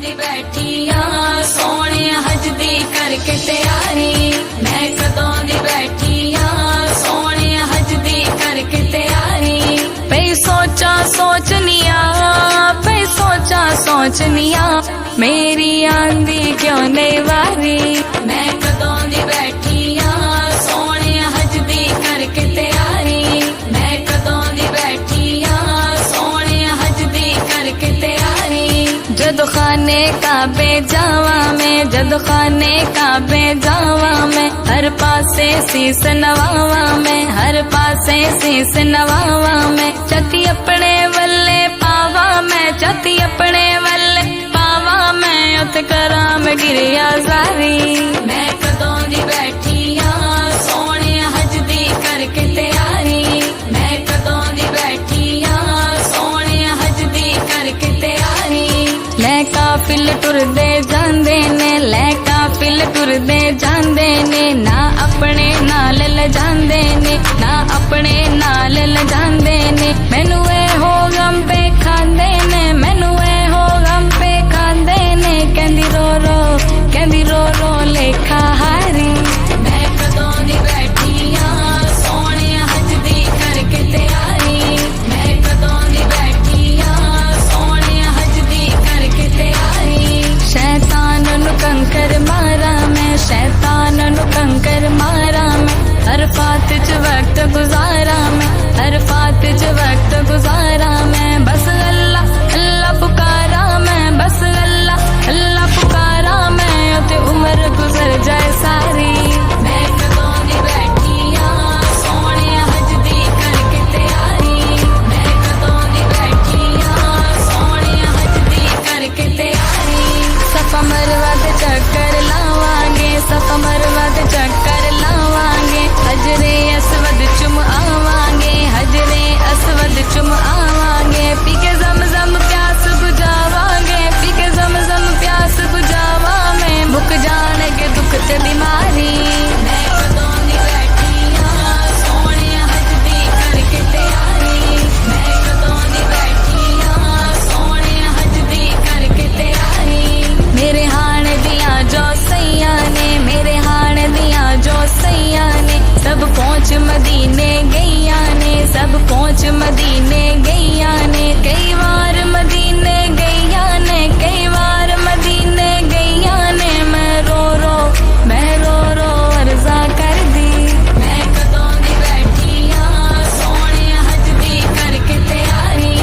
दी बैठी आ सोने हजदी करके तैयारी, मैं कदों दी बैठी आ सोने हजदी करके तैयारी। पे सोचा सोचनिया पे सोचा सोचनिया मेरी आंदी क्यों नहीं वारी, मैं कदों दी बैठी आ सोने हजदी करके तैयारी, मैं कदों दी बैठी आ सोने हजदी करके तैयारी। जद खाने काबे जावा मैं जद खाने काबे जावा मैं हर पासे शीस नवावा मैं हर पासे शीस नवावा मैं चती अपने वल्ले पावा मैं चती अपने वल्ले पावा मैं उत करा मैं गिरिया सारी, मैं कदों दी बैठी आ सोने हजदी करके तैयारी, मैं कदों दी बैठी आ सोने हजदी करके तैयारी। लै काफिल टुरदे जांदे ने लै काफिल टुरदे जांदे ने ना अपने नाल ल जांदे ने ना अपने नाल ल जांदे ने मैनू ए हो गम पे खांदे ने मैनू ए हो गम पे खांदे ने कहंदी रो रो लेखा हारी, मैं कदों दी बैठी आ सोने हजदी करके तैयारी, मैं कदों दी बैठी आ सोने हजदी करके तैयारी। शैतान नु कंकर मारा मैं शैतान नु कंकर मारा मैं हर फात च वक्त गुजारा मैं हर फात च वक्त गुजारा मैं बस अल्लाह अल्लाह पुकारा मैं बस अल्लाह अल्लाह पुकारा मैं ते उम्र गुजर जाए सारी, मैं कदों दी बैठी आ सोने हजदी करके तैयारी, मैं कदों दी बैठी आ सोने हजदी करके तैयारी। सफा मरवा दे चक्कर लावांगे सफा मरवा दे चक्कर लावांगे हजरे असवद चुम आवांगे हजरे असवद चुम आवांगे पी के ज़म प्यास बुझावांगे पी के ज़म प्यास बुझावा में भुक जाने के दुख ते बीमारी, मैं कदों दी बैठी आ सोने हजदी करके तैयारी, मैं कदों दी बैठी आ सोने हजदी करके तैयारी। मेरे हाण दिया जो सैया ने मेरे हाण दिया जो सैया ने सब पहुंच मदीने गैया ने सब पहुंच मदीने गैया ने कई बार मदीने गैया ने कई बार मदीने गैया ने मैं रो रो अर्जा कर दी, मैं कदों दी बैठी आ सोने हजदी करके तैयारी,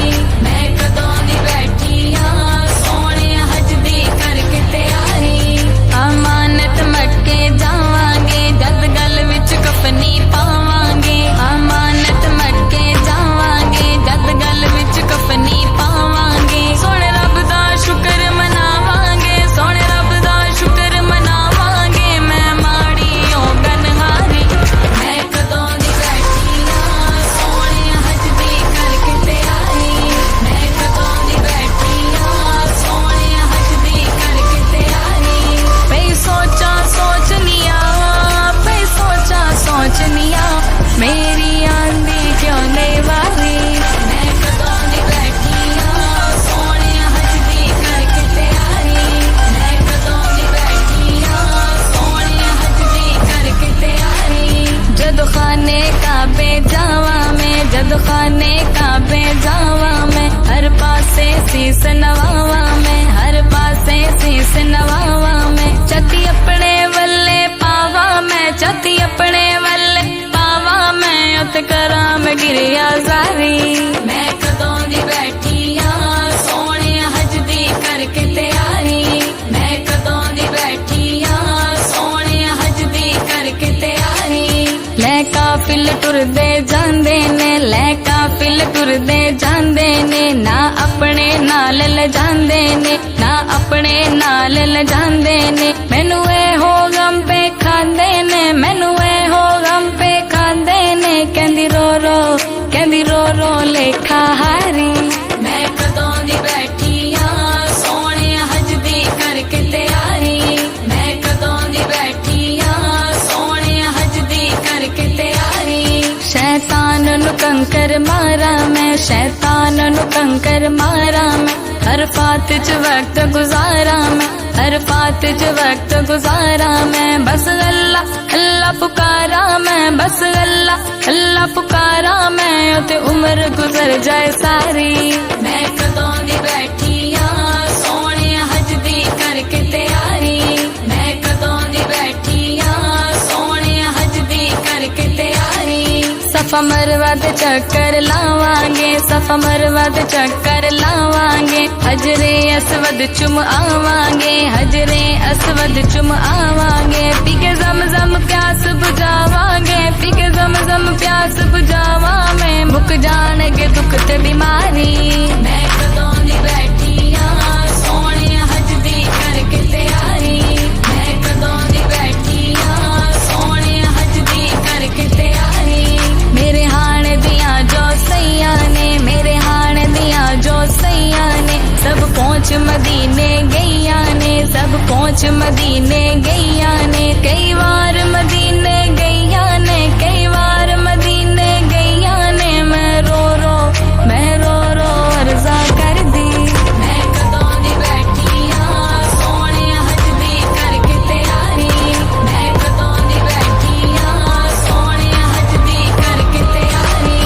मैं कदों दी बैठी आ सोने हजदी करके तैयारी। अमानत मक्के जावांगे जद गल विच कफनी पावांगे अमानत मक्के जावांगे जद गल विच कफनी पावांगे सोने रब दा शुक्र मनावांगे सोने रब दा शुक्र मनावांगे मैं माड़ी होगन हारी, मैं कदों दी बैठी आ सोने हजदी करके तैयारी, मैं कदों दी बैठी आ सोने हजदी करके तैयारी। पे सोचा सोचनिया पे सोचा सोचनिया मेरी आंदी क्यों नहीं वारी, मैं कदों दी बैठी आ सोने हजदी करके तैयारी, मैं कदों दी बैठी आ सोने हजदी करके तैयारी। जद खाने काबे जावा मैं जद खाने काबे जावा मैं हर पासे शीस नवावा मैं हर पासे शीस नवावा मैं चती अपने वल्ले पावा मैं चती अपने वल्ले पावा मैं उत करा मैं गिरिया सारी, मैं कदों दी बैठी आ सोने हजदी करके तैयारी, मैं कदों दी बैठी आ सोने हजदी करके तैयारी। लै काफिल टुरदे जांदे ने लै काफिल टुरदे जांदे ने ना अपने नाल ल जांदे ने ना अपने नाल ल जांदे ने मैनू ए हो गम पे खांदे ने मैनू ए हो गम पे खांदे ने कहंदी रो रो लेखा हारी, मैं कदों दी बैठी आ सोने हजदी करके तैयारी, मैं कदों दी बैठी आ सोने हजदी करके तैयारी। शैतान नु कंकर मारा मैं शैतान नु कंकर मारा मैं अरफात च वक्त गुजारा मैं, अरफात च वक्त गुजारा मैं, बस अल्लाह अल्लाह पुकारा मैं, बस अल्लाह अल्लाह पुकारा मैं, ते उम्र गुजर जाए सारी। मैं कदों दी बैठी हां सोने हज दी करके तैयारी, मैं कदों दी बैठी हां सोने हज दी करके तैयारी। सफा मरवा दे चक्कर लावांगे, सफा मरवा दे चक्कर लावांगे, हजरे असवद चुम आवांगे, हजरे असवद चुम आवांगे, पी के ज़म-ज़म प्यास बुझावांगे, पी के ज़म-ज़म प्यास बुझावा में, मुक जाणगे दुख ते बीमारी। मैं कदों दी बैठी हां सोने हज दी करके तैयारी, मैं कदों दी बैठी हां सोने हज दी करके तैयारी। मेरे हाण दियां जो सैया ने, मेरे हाण दियां जो सैया ने, सब पहुंच मदीने गईया ने, सब पहुंच मदीने गईया ने, कई बार मदीने गईया ने, कई बार मदीने गईया ने, मैं रो रो अर्जा कर दी। मैं कदों दी बैठी हां सोने हज दी करके तैयारी, मैं कदों दी बैठी हां सोने हज दी करके तैयारी।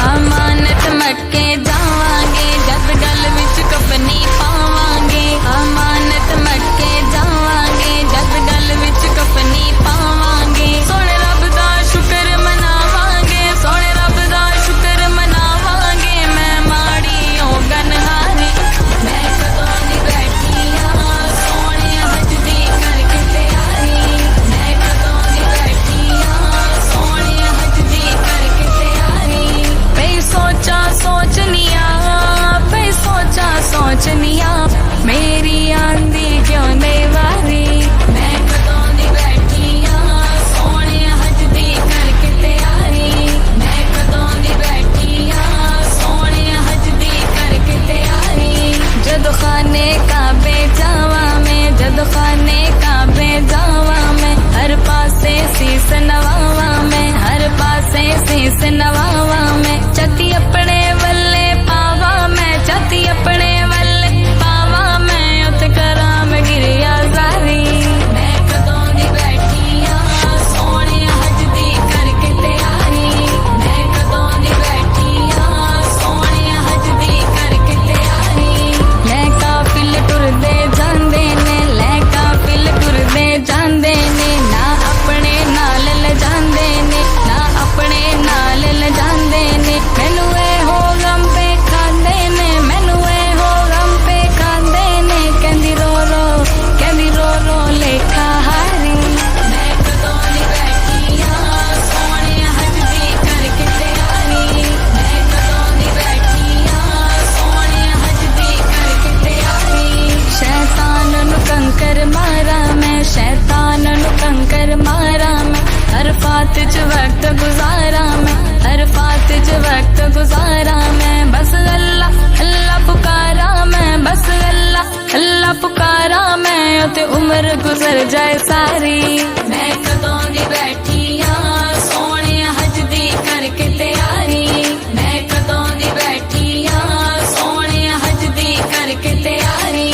अमानत मक्के जावांगे, जद गल विच कफनी पावांगे, अमानत मक्के जावांगे, जद गल विच कफनी पावांगे, सोने रब दा शुक्र मनावांगे, सोने रब दा शुक्र मनावांगे, मैं माड़ी ओ गनहारी। मैं कदों दी बैठी हां सोने हज दी करके तैयारी, मैं कदों दी बैठी हां सोने हज दी करके तैयारी। मैं सोचा सोचनिया, मैं सोचा सोचनिया, मेरी आंधी क्यों नहीं वारी। मैं कदों दी बैठी हां सोने हज दी करके तैयारी, मैं कदों दी बैठी हां सोने हज दी करके तैयारी। जद खाने काबे जावा मैं, जद खाने काबे जावा मैं, हर पासे शीस नवावा मैं, हर पासे शीस नवावा मैं, चती अपने वल्ले पावा मैं, चती अपने वल्ले पावा मैं, उत करा मैं गिरिया जारी। मैं कदों दी बैठी हां सोने हज दी करके तैयारी, मैं कदों दी बैठी हां सोने हज दी करके तैयारी। लै काफिल टुरदे जांदे ने, लै काफिल टुरदे जांदे ने, ना अपने नाल ल जांदे ने, ना अपने नाल ल जांदे ने, मैनू ए हो गम पे खांदे ने, मैनू ए हो गम पे खांदे ने, कहंदी रो रो लेखा हारी। मैं कदों दी बैठी हां सोने हज दी करके तैयारी, मैं कदों दी बैठी हां सोने हज दी करके तैयारी। शैतान नु कंकर मारा मैं, शैतान नु कंकर मारा मैं, अरफात च वक्त गुजारा मैं, अरफात च वक्त गुजारा मैं, बस अल्लाह अल्लाह पुकारा मैं, बस अल्लाह अल्लाह पुकारा मैं, ते उम्र गुजर जाए सारी। मैं कदों दी बैठी हां सोने हज दी करके तैयारी, मैं कदों दी बैठी हां सोने हज दी करके तैयारी।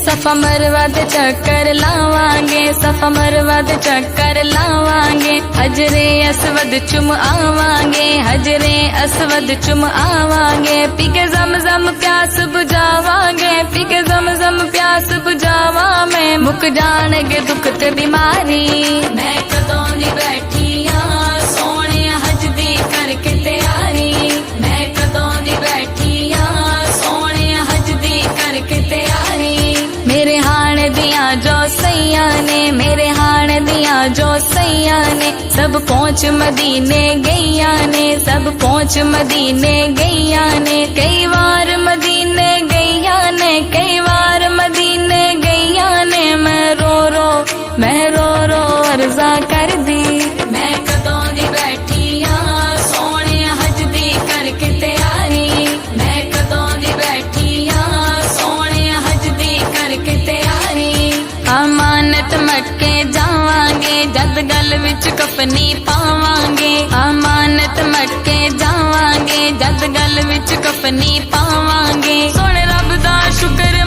सफा मरवा दे चक्कर लावांगे, सफा मरवा दे चक्कर लावांगे, हजरे असवद चुम आवांगे, हजरे असवद चुम आवांगे, पी के ज़म-ज़म प्यास बुझावांगे, पी के ज़म-ज़म प्यास बुझावा में, मुक जाणगे दुख ते बीमारी। मैं कदों दी बैठी हां सोने हज दी करके तैयारी, मैं कदों दी बैठी हां सोने हज दी करके तैयारी। मेरे हाण दियां जो सैया ने, मेरे हाण दियां जो सैया ने, सब पहुंच मदीने गईया ने, सब पहुंच मदीने गईया ने, कई बार मदीने गईया ने, कई बार मदीने गईया ने, मैं रो रो अर्जा कर दी। मैं कदों दी बैठी हां सोने हज दी करके तैयारी, मैं कदों दी बैठी हां सोने हज दी करके तैयारी। अमानत मक्के जावांगे, जद गल विच कफनी पावांगे, अमानत मक्के जावांगे, जद गल विच कफनी पावांगे, सोने रब दा शुक्र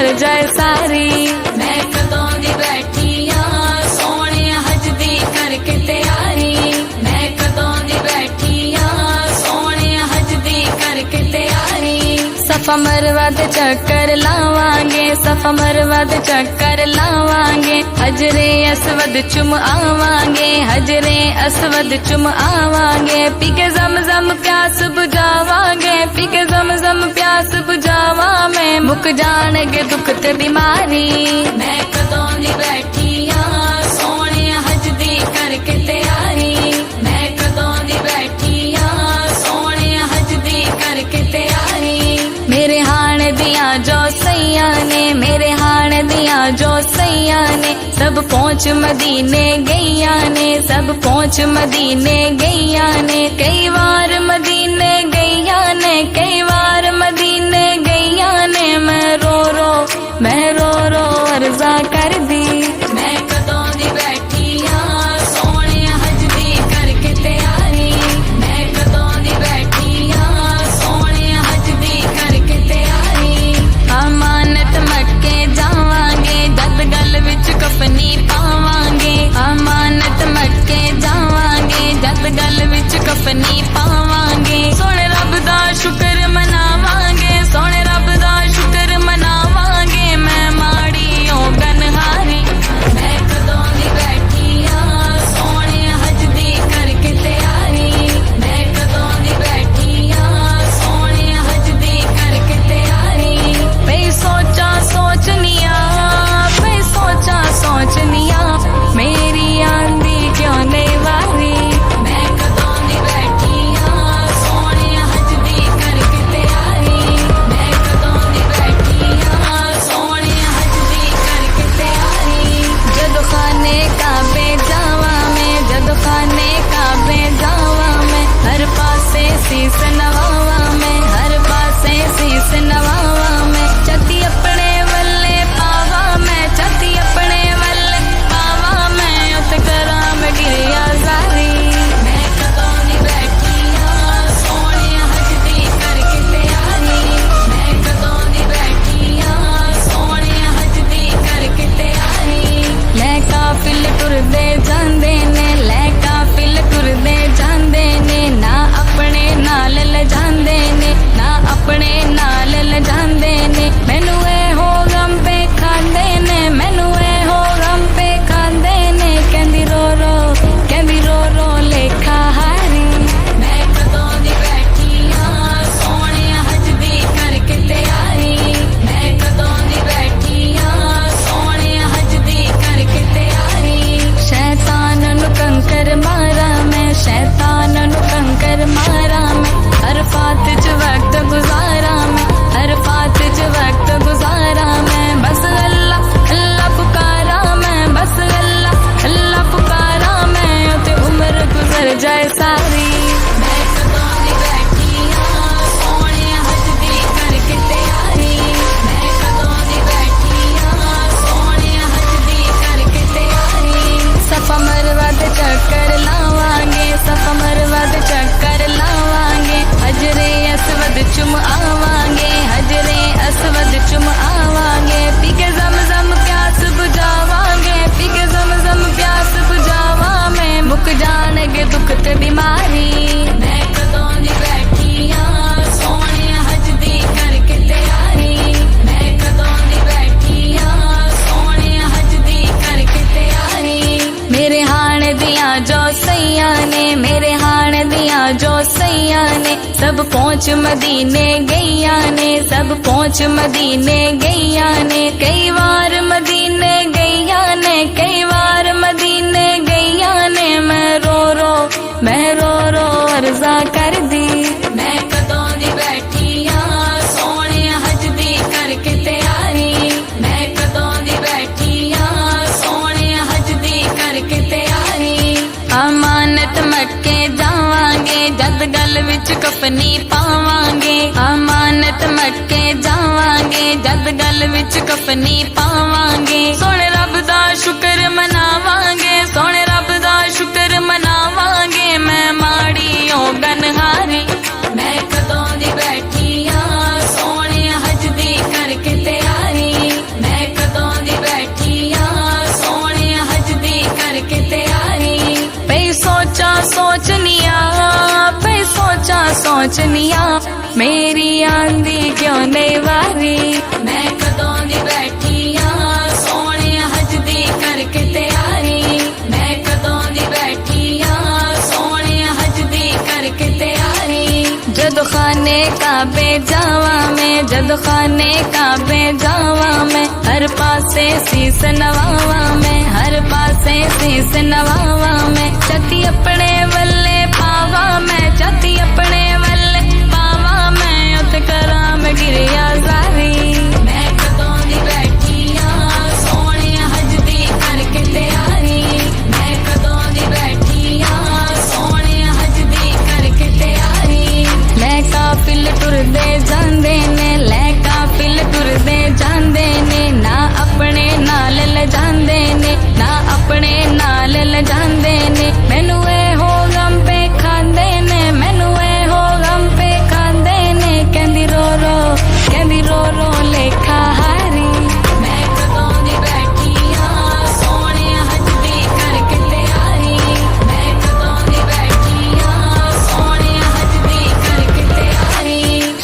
गुजर जाए सारी। मैं कदों दी बैठी हाँ सोने हज दी करके तैयारी। मैं कदों दी बैठी हाँ सोने हज दी करके तैयारी। सफा मरवा दे चक्कर लावांगे, सफा मरवा दे चक्कर लावांगे। हजरे असवद चुम आवांगे, हजरे असवद चुम आवांगे। पी के ज़म प्यास बुझावांगे, पी के ज़म प्यास बुझावा में। मुक जाणगे दुख ते बीमारी। मैं कदों दी बैठी हाँ सोने हज दी करके तैयारी। मैं कदों दी बैठी हाँ सोने हज दी करके तैयारी। मेरे हाण दिया जो सैया ने, मेरे हाण दिया जो सैया ने। सब पहुँच मदीने गैया ने, सब पहुँच मदीने गैया ने। कई बार मदीने गैया ने, कई बार मदीने गैया ने। मैं रो रो अर्जा कर दी। मैं कदों दी बैठी हाँ सोने हज दी करके तैयारी। मैं कदों दी बैठी हाँ सोने हज दी करके तैयारी। अमानत मटके जावांगे, जद गल विच कफनी पावांगे। अमानत मटके जावांगे, जद गल विच कफनी पावांगे। सोने रब दा शुक्र मनावांगे, सोने रब दा शुक्र मनावांगे। मैं माड़ी ओ गनहारी। मैं कदों दी बैठी हाँ सोने हज दी करके तैयारी। मैं कदों दी बैठी हाँ सोने हज दी करके तैयारी। मैं सोचा सोचनिया, मैं सोचा सोचनिया। मेरी आंधी क्यों नहीं वारी। मैं कदों दी बैठी हाँ सोने हज दी करके तैयारी। मैं कदों दी बैठी हाँ सोने हज दी करके तैयारी। जद खाने काबे जावा में, जद खाने काबे जावा में। हर पासे शीस नवावा में, हर पासे शीस नवावा में। छती अपने वल्ले पावा में, छती अपने वल्ले पावा में। उत करा में गिरिया सारी। मैं कदों दी बैठी हाँ सोने हज दी करके तैयारी। मैं कदों दी बैठी हाँ सोने हज दी करके तैयारी। ले काफिल टुरदे जांदे ने, ले काफिल टुरदे जांदे ने। ना अपने नाल ले जांदे ने, ना अपने नाल ले जांदे ने। मैनू ए हो गम पे खांदे ने, मैनू ए हो गम पे खांदे ने। कहंदी रो रो लेखा हारी। मैं कदों दी बैठी हाँ सोने हज दी करके तैयारी। मैं कदों दी बैठी हाँ सोने हज दी करके तैयारी। शैतान नु कंकर मारा मैं, शैतान नु कंकर मारा मैं। हर फात च वक्त गुजारा मैं, हर फात च वक्त गुजारा मैं। बस अल्लाह अल्लाह पुकारा मैं, बस अल्लाह अल्लाह पुकारा मैं। ते उम्र गुजर जाए सारी। मैं कदों दी बैठी हाँ सोने हज दी करके तैयारी। मैं कदों दी बैठी हाँ सोने हज दी करके तैयारी। सफा मरवा दे चक्कर लावांगे, सफा मरवा दे चक्कर लावांगे। हजरे असवद चुम आवांगे, हजरे असवद चुम आवांगे। पी के ज़म प्यास बुझावांगे, पी के ज़म प्यास बुझावा में। मुक जाणगे दुख ते बीमारी। मैं कदों दी बैठी हाँ सोने हज दी करके तैयारी। मैं कदों दी बैठी हाँ सोने हज दी करके तैयारी। मेरे हाण दिया जो सैया ने, मेरे हाण दिया जो सैया ने। सब पहुँच मदीने गैया ने, सब पहुँच मदीने गैया ने। कई बार मदीने गैया ने, कई बार मदीने गैया ने। मैं रो रो अर्जा कर दी। मैं कदों दी बैठी हाँ सोने हज दी करके तैयारी। मैं कदों दी बैठी हाँ सोने हज दी करके तैयारी। अमानत मटके जावांगे, जद गल विच कफनी पावांगे। अमानत मटके जावांगे, जद गल विच कफनी पावांगे। सोने रब दा शुक्र मनावांगे, सोने रब दा शुक्र मनावांगे। मैं माड़ी ओ गनहारी। मैं कदों दी बैठी हाँ सोने हज दी करके तैयारी। सोचनिया मेरी आंदी क्यों नहीं वारी। मैं कदों दी बैठी हाँ सोने हज दी करके तैयारी। मैं कदों दी बैठी हाँ सोने हज दी करके तैयारी। जदों खाने काबे जावा मैं, जदों खाने काबे जावा मैं, हर पासे सीस नवावा मैं, हर पासे सीस नवावा मैं। चती अपने वल्ले पावा मैं, चती अपने वल्ले पावा मैं, उत करा मैं गिरिया जारी। मैं कदों दी बैठी हाँ सोने हज दी करके तैयारी। मैं कदों दी बैठी हाँ सोने हज दी करके तैयारी। लै काफिल टुरदे जांदे ने, लै काफिल टुरदे जांदे ने, ना अपने नाल ल जांदे ने, ना अपने नाल ल जांदे ने। मैनू ए हो गम पे खांदे ने, मैनू ए हो गम पे खांदे ने, कहंदी रो रो, कहंदी रो रो लेखा हारी। मैं कदों दी बैठी हाँ सोने हज दी करके तैयारी। मैं कदों दी बैठी हाँ सोने हज दी करके तैयारी।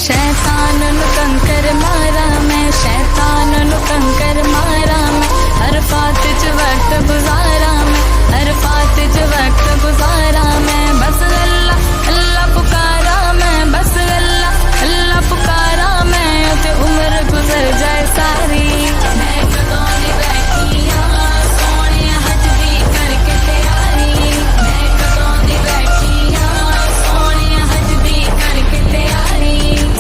शैतान नु कंकर मारा मैं, शैतान नु कंकर मारा मैं, हर फात च वक्त गुजारा मैं, हर फात च वक्त गुजारा मैं। बस अल्लाह अल्लाह पुकारा मैं, बस अल्लाह अल्लाह पुकारा मैं, ते उम्र गुजर जाए सारी। मैं कदों दी बैठी हाँ सोने हज दी करके तैयारी। मैं कदों दी बैठी हाँ सोने हज दी करके तैयारी।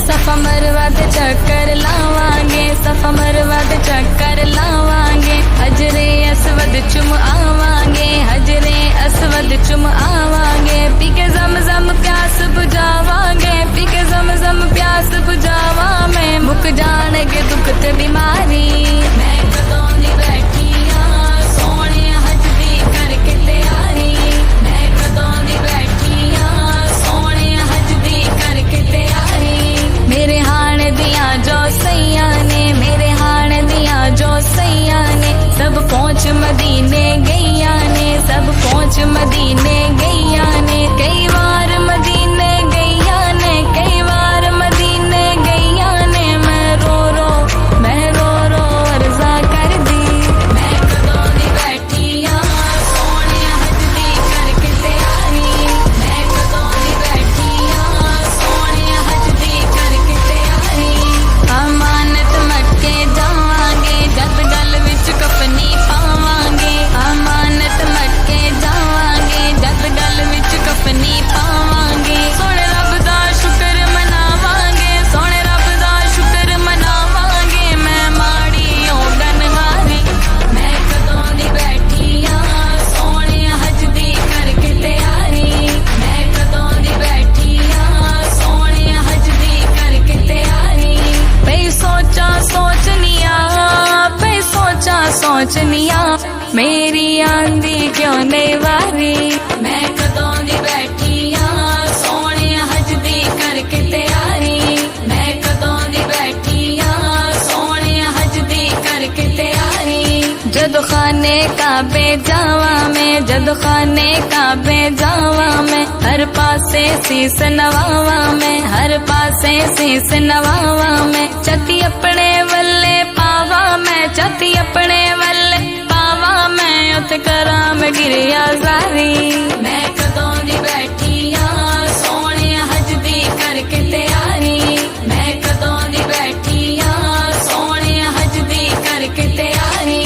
सफा मरवा ते चक्कर लावांगे, सफा मरवा ते चक्कर लावांगे, हजरे असवद चुम आवांगे, हजरे असवद चुम आवांगे। पी के ज़म प्यास बुझावांगे, पी के ज़म प्यास बुझावा मैं, मुक जानेगे दुख ते बीमारी। मैं कदों दी बैठी हाँ सोने हज दी करके तैयारी। मैं कदों दी बैठी हाँ सोने हज दी करके तैयारी। मेरे हाण दिया जो सैया ने, मेरे हाण दिया जो सैया ने, सब पहुंच मदीने गैया ने, सब पहुंच मदीने गैया ने। कई बार मदीने गैया ने, कई बार मदीने गैया ने, मैं रो रो, मैं रो रो अर्जा कर दी। मैं कदों दी बैठी हाँ सोने हज दी करके तैयारी। मैं कदों दी बैठी हाँ सोने हज दी करके तैयारी। अमानत मटके जावांगे, जद गल विच कफनी पावांगे, अमानत मटके जावांगे, जद गल विच कफनी पावांगे। सोने रब दा शुक्र मनावांगे, सोने रब दा शुक्र मनावांगे, मैं माड़ी होगन हारी। मैं कदों दी बैठी हाँ सोने हज दी करके तैयारी। मैं कदों दी बैठी हाँ सोने हज दी करके तैयारी। पे सोचा सोचनिया, पे सोचा सोचनिया मेरी आंदी क्यों नहीं वारी। मैं कदों दी बैठी हाँ सोने हज दी करके तैयारी। मैं कदों दी बैठी हाँ सोने हज दी करके तैयारी। जदों खाने काबे जावा मैं, जदों खाने काबे जावा मैं, हर पासे सीस नवावा मैं, हर पासे सीस नवावा मैं। चती अपने वल्ले पावा मैं, चती अपने वल्ले पावा मैं, उत करा मैं गिरिया जारी। मैं कदों दी बैठी हाँ सोने हज दी करके तैयारी। मैं कदों दी बैठी हाँ सोने हज दी करके तैयारी।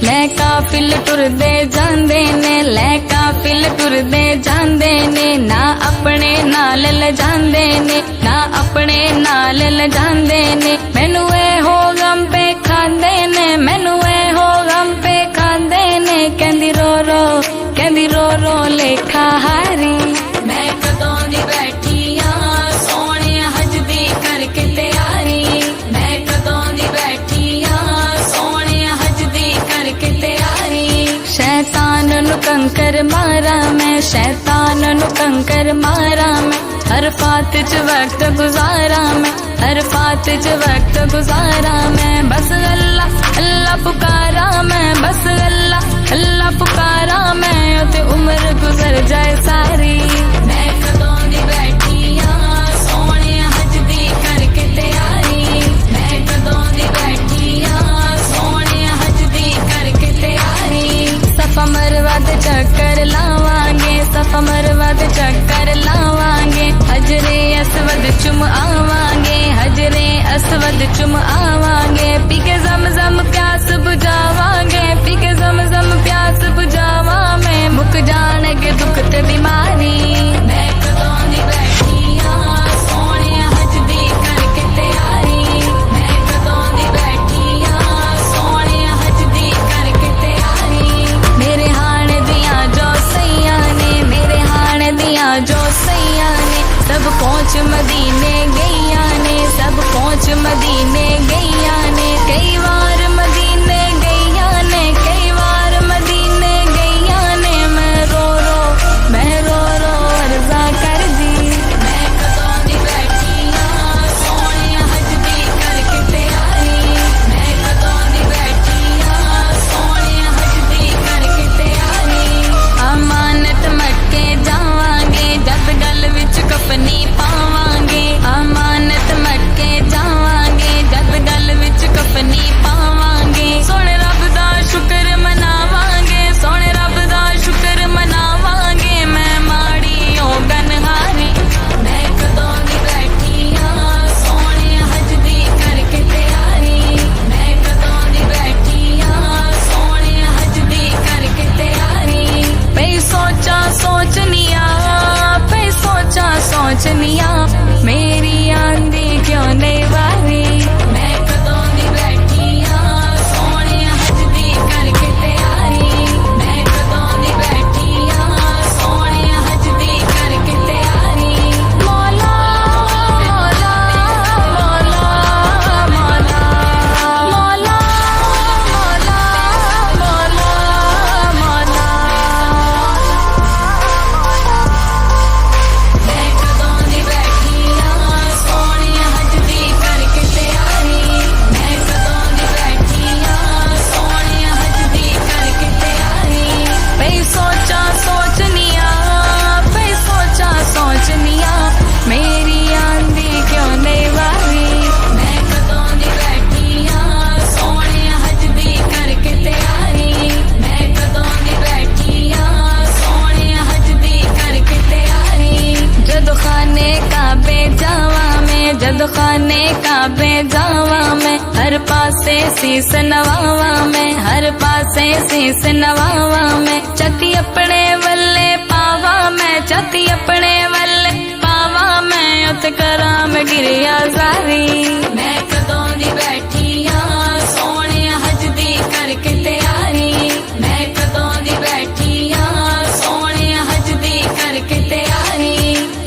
लै काफिल टुरदे जांदे ने, लै काफिल टुरदे जांदे ने, ना अपने नाल ल जांदे ने, ना अपने नाल ल जांदे ने। मैनू ए हो गम पे खांदे ने, मैनू ए हो गम पे खांदे ने, कहंदी रो रो, कहंदी रो रो लेखा हारी। मैं कदों दी बैठी हाँ सोने हज दी करके तैयारी। मैं कदों दी बैठी हाँ सोने हज दी करके तैयारी। शैतान नु कंकर मारा मैं, शैतान नु कंकर मारा मैं, हर फात च वक्त गुजारा मैं, हर फात च वक्त गुजारा मैं। बस अल्लाह अल्लाह पुकारा मैं, बस अल्लाह अल्लाह पुकारा मैं, ते उम्र गुजर जाए सारी। मैं कदों दी बैठी हाँ पासे शीस नवावा मैं, हर पासे शीस नवावा मैं। चती अपने वल्ले पावा मैं, चती अपने वल्ले पावा मैं। उत करा मैं गिरिया सारी, मैं कदों दी बैठी हाँ सोने हजदी करके तैयारी। मैं कदों दी बैठी हाँ सोने हजदी करके तैयारी।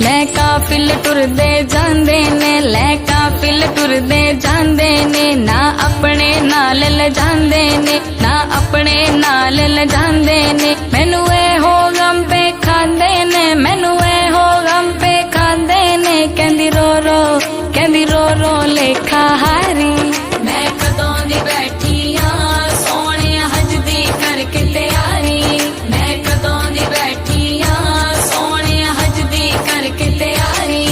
लै काफिल टुरदे जांदे ने, लै काफिल टुरदे जांदे ने। ना अपने नाल ल जांदे ने, ना अपने नाल ल जांदे ने। मैनू ए हो गम पे खांदे ने, मैनू ए हो गम पे खांदे ने। कहंदी रो रो, कहंदी रो रो लेखा हारी। मैं कदों दी बैठी हाँ सोने हजदी करके तैयारी। मैं कदों दी बैठी हाँ सोने हजदी करके तैयारी।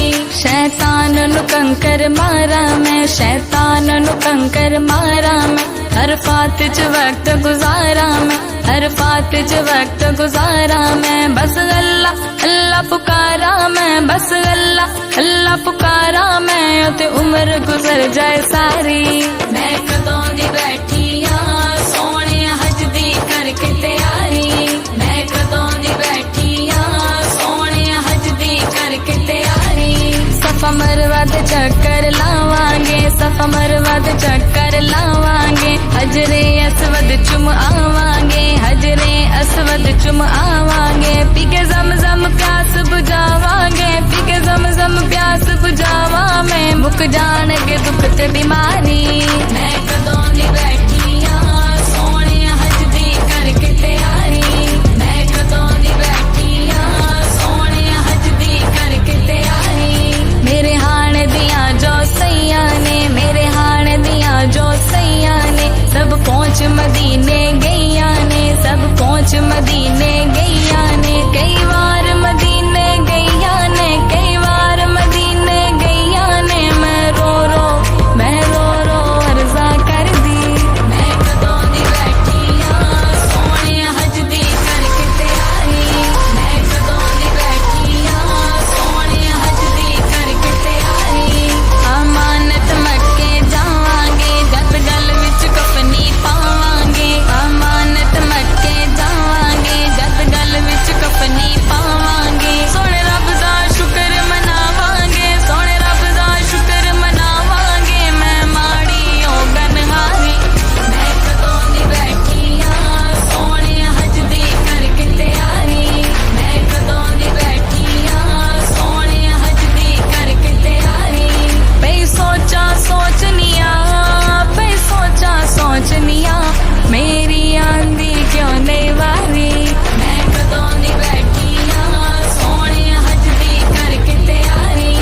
शैतान नु कंकर मारा मैं, शैतान नु कंकर मारा मैं। हर फात च वक्त गुजारा मैं, हर फात च वक्त गुजारा मैं। बस अल्लाह अल्लाह पुकारा मैं, बस अल्लाह अल्लाह पुकारा मैं। ते उम्र गुजर जाए सारी। मैं कदों दी बैठी हाँ सोने हजदी करके तैयारी। मैं कदों दी बैठी हाँ सोने हजदी करके तैयारी। सफा मरवा दे चक्कर लावांगे, सफा मरवा दे चक्कर लावांगे। हजरे असवद चुम आवांगे, हजरे असवद चुम आवांगे। पी के ज़म प्यास बुझावांगे, पी के ज़म प्यास बुझावा मैं। मुक जाणगे दुख ते बीमारी। मैं कदों दी बैठी हाँ सोने हजदी करके तैयारी। मैं कदों दी बैठी हाँ सोने हजदी करके तैयारी। मेरे हाण दियां जो सैया ने, मेरे हाण दियां जो सैया ने। सब पहुंच मदीने गैया ने, सब पहुंच मदीने गैया ने। कई बार मदीने गैया ने, कई बार मदीने गैया ने। मैं रो रो, मैं रो रो अर्जा कर दी। मैं कदों दी बैठी हाँ सोने हजदी करके तैयारी। मैं कदों दी बैठी हाँ सोने हजदी करके तैयारी। अमानत मक्के जावांगे, जत गल विच कफनी पावांगे। अमानत मक्के जावांगे, जत गल विच कफनी पावांगे। सोने रब दा शुक्र मनावांगे, सोने रब दा शुक्र मनावांगे। मैं माड़ी होगन हारी। मैं कदों दी बैठी हाँ सोने हजदी करके तैयारी। मैं कदों दी बैठी हाँ सोने हजदी करके तैयारी। पई सोचा सोचनिया, पई सोचा सोचनिया। मेरी आंधी क्यों नहीं वारी। मैं कदों दी बैठी हाँ सोने हजदी करके तैयारी।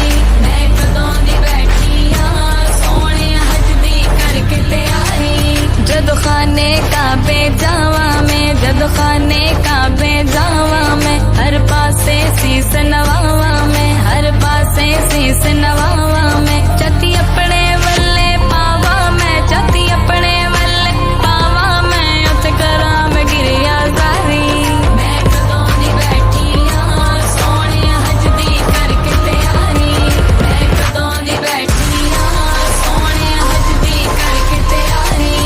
मैं कदों दी बैठी हाँ सोने हजदी करके तैयारी। जद खाने काबे जावा मैं, जद खाने काबे जावा मैं। हर पासे शीस नवावा मैं, हर पासे शीस नवावा मैं। चती अपने वल्ले पावा मैं, चती अपने वल्ले पावा मैं। उत करा मैं गिरिया सारी। मैं कदों दी बैठी हाँ सोने हजदी करके तैयारी। मैं कदों दी बैठी हाँ सोने हजदी करके तैयारी।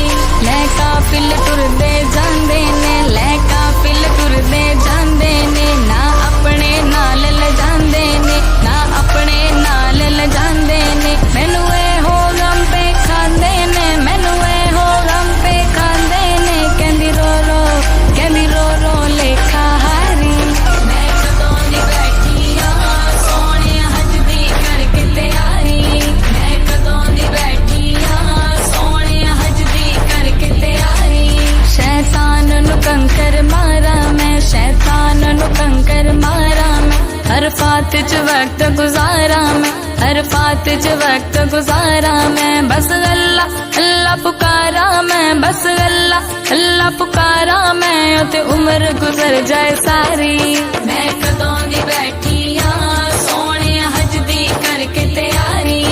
लै काफिल टुरदे जांदे ने, लै काफिल टुरदे जांदे ने। ना अपने नाल ल जांदे ने, ना अपने नाल ल जांदे ने। मैनू ए हो गम पे खांदे ने, मैनू ए हो गम पे खांदे ने। कहंदी रो रो, कहंदी रो रो लेखा हारी। मैं कदों दी बैठी हाँ सोने हजदी करके तैयारी। मैं कदों दी बैठी हाँ सोने हजदी करके तैयारी। शैतान नु कंकर मारा मैं, शैतान नु कंकर मारा मैं। हर फात च वक्त गुजारा मैं, हर फात च वक्त गुजारा मैं। बस अल्लाह अल्लाह पुकारा मैं, बस अल्लाह अल्लाह पुकारा मैं। ते उम्र गुजर जाए सारी। मैं कदों दी बैठी हाँ सोने हजदी करके तैयारी।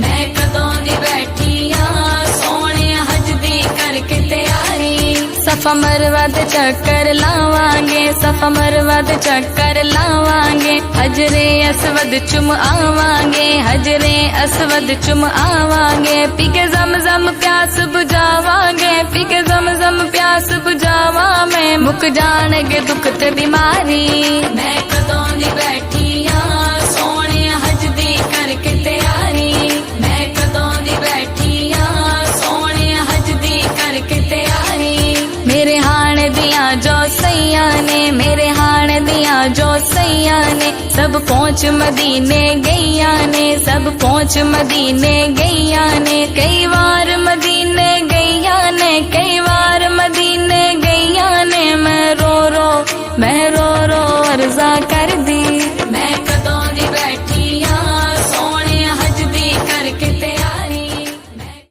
मैं कदों दी बैठी हाँ सोने हजदी करके तैयारी। सफा मरवा दे चक्कर लावांगे, सफा मरवा दे चक्कर लावांगे, हजरे असवद चुम आवांगे, हजरे असवद चुम आवांगे, पी के ज़म-ज़म प्यास बुझावांगे, पी के ज़म-ज़म प्यास बुझावा मैं, मुक जाणगे दुख ते बीमारी। मैं कदों दी बैठी हां सोहणे हज दी करके तैयारी, मैं कदों दी बैठी हां सोहणे हज दी करके तैयारी। मेरे हाण दियां जो सैया ने, मेरे हाण दियां जो सैया ने, सब पहुंच मदीने गैया ने, सब पहुंच मदीने गैया ने, कई बार मदीने गैया ने, कई बार मदीने गैया ने, मैं रो रो अर्जा कर